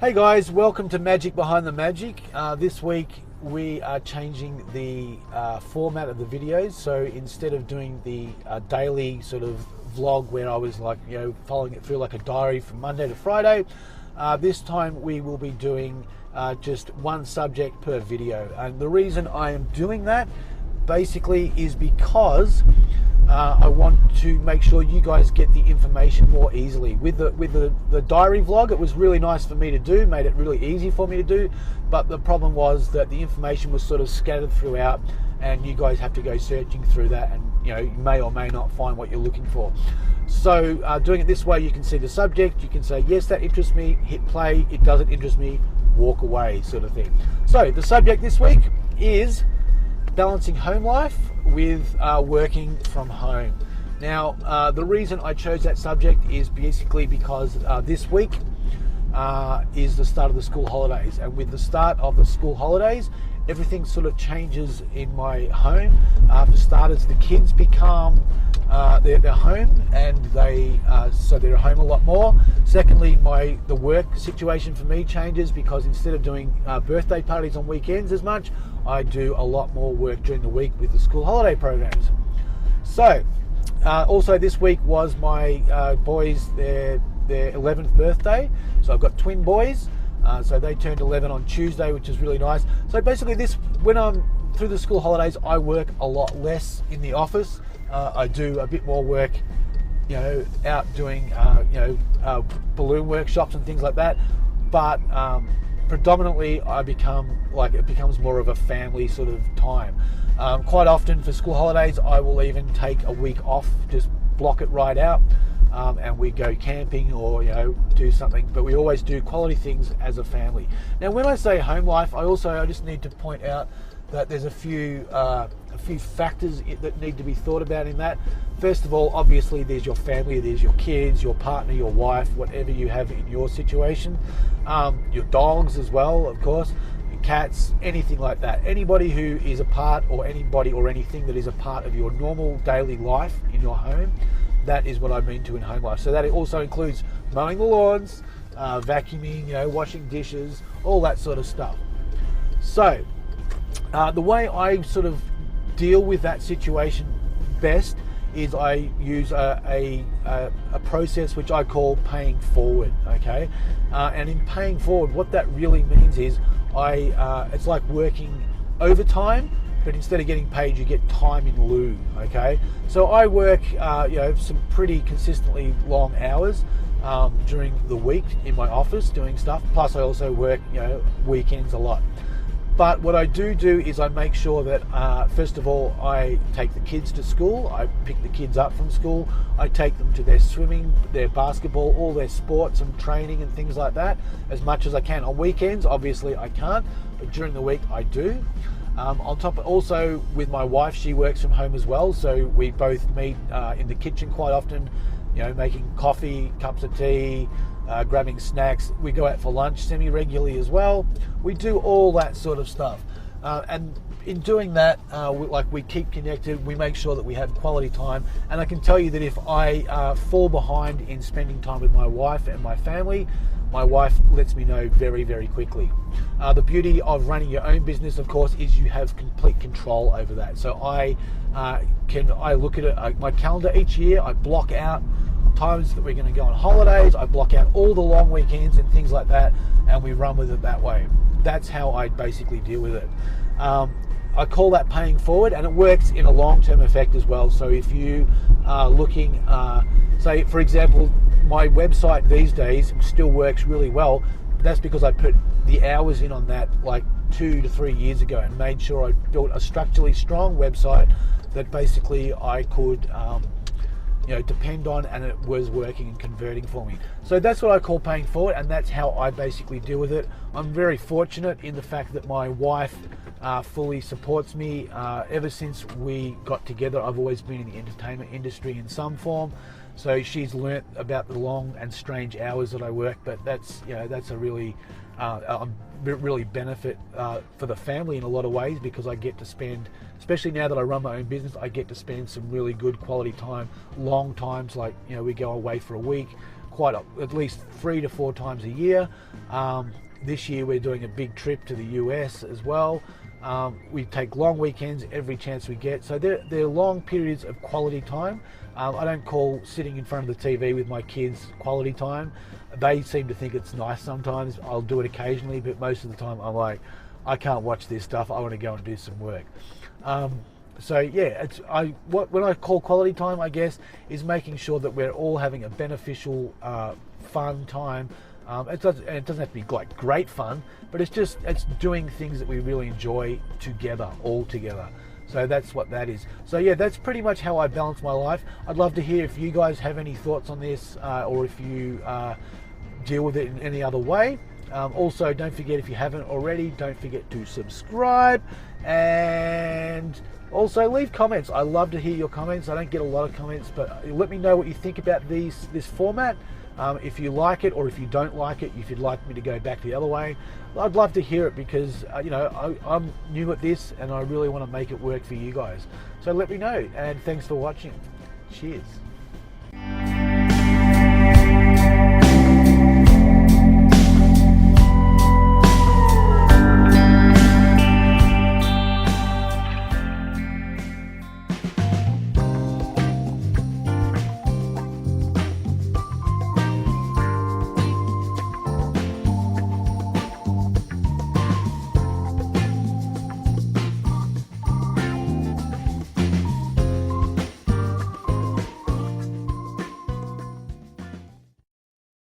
Hey guys, welcome to Magic Behind the Magic. This week we are changing the format of the videos. So instead of doing the daily sort of vlog where I was like, following it through like a diary from Monday to Friday, this time we will be doing just one subject per video. And the reason I am doing that basically is because I want to make sure you guys get the information more easily. With the diary vlog, it was really nice for me to do, made it really easy for me to do, but the problem was that the information was sort of scattered throughout and you guys have to go searching through that, and you may or may not find what you're looking for. So doing it this way, you can see the subject, you can say yes, that interests me, hit play, it doesn't interest me, walk away, sort of thing. So the subject this week is balancing home life with working from home. Now, the reason I chose that subject is basically because this week is the start of the school holidays, and with the start of the school holidays, everything sort of changes in my home. For starters, the kids become they're home, and so they're home a lot more. Secondly, the work situation for me changes because instead of doing birthday parties on weekends as much, I do a lot more work during the week with the school holiday programs. So also this week was my boys their 11th birthday, so I've got twin boys, so they turned 11 on Tuesday, which is really nice. So basically when I'm through the school holidays, I work a lot less in the office. I do a bit more work out doing balloon workshops and things like that, but predominantly it becomes more of a family sort of time. Quite often for school holidays, I will even take a week off, just block it right out, and we go camping or do something, but we always do quality things as a family. Now when I say home life, I just need to point out that there's a few factors that need to be thought about in that. First of all, obviously there's your family, there's your kids, your partner, your wife, whatever you have in your situation, your dogs as well, of course, your cats, anything like that. Anybody who is a part, or anybody or anything that is a part of your normal daily life in your home, that is what I mean to in home life. So that it also includes mowing the lawns, vacuuming, washing dishes, all that sort of stuff. So the way I sort of deal with that situation best is I use a process which I call paying forward. Okay, and in paying forward, what that really means is it's like working overtime, but instead of getting paid, you get time in lieu. Okay, so I work some pretty consistently long hours during the week in my office doing stuff. Plus, I also work weekends a lot. But what I do is I make sure that, first of all, I take the kids to school, I pick the kids up from school, I take them to their swimming, their basketball, all their sports and training and things like that, as much as I can. On weekends, obviously I can't, but during the week I do. On top, also with my wife, she works from home as well, so we both meet in the kitchen quite often, making coffee, cups of tea, grabbing snacks. We go out for lunch semi-regularly as well. We do all that sort of stuff, and in doing that, we keep connected. We make sure that we have quality time, and I can tell you that if I fall behind in spending time with my wife and my family, my wife lets me know very, very quickly. The beauty of running your own business, of course, is you have complete control over that. So I look at my calendar each year. I block out times that we're going to go on holidays. I block out all the long weekends and things like that, and we run with it that way. That's how I basically deal with it. I call that paying forward, and it works in a long-term effect as well. So if you are looking, say for example, my website these days still works really well. That's because I put the hours in on that like 2 to 3 years ago and made sure I built a structurally strong website that basically I could depend on, and it was working and converting for me. So that's what I call paying forward, and that's how I basically deal with it. I'm very fortunate in the fact that my wife fully supports me. Ever since we got together, I've always been in the entertainment industry in some form. So she's learnt about the long and strange hours that I work, but that's a really benefit for the family in a lot of ways, because I get to spend, especially now that I run my own business, I get to spend some really good quality time, long times, like we go away for a week at least 3 to 4 times a year. This year we're doing a big trip to the US as well. We take long weekends every chance we get. So they're long periods of quality time. I don't call sitting in front of the TV with my kids quality time. They seem to think it's nice sometimes. I'll do it occasionally, but most of the time I'm like, I can't watch this stuff. I want to go and do some work. So yeah, when I call quality time, I guess, is making sure that we're all having a beneficial, fun time. It doesn't have to be like great fun, but it's doing things that we really enjoy together, all together. So that's what that is. So yeah, that's pretty much how I balance my life. I'd love to hear if you guys have any thoughts on this, or if you deal with it in any other way. Also, don't forget, if you haven't already, don't forget to subscribe, and also leave comments. I love to hear your comments. I don't get a lot of comments, but let me know what you think about this format. If you like it, or if you don't like it, if you'd like me to go back the other way, I'd love to hear it, because I'm new at this and I really want to make it work for you guys. So let me know, and thanks for watching. Cheers.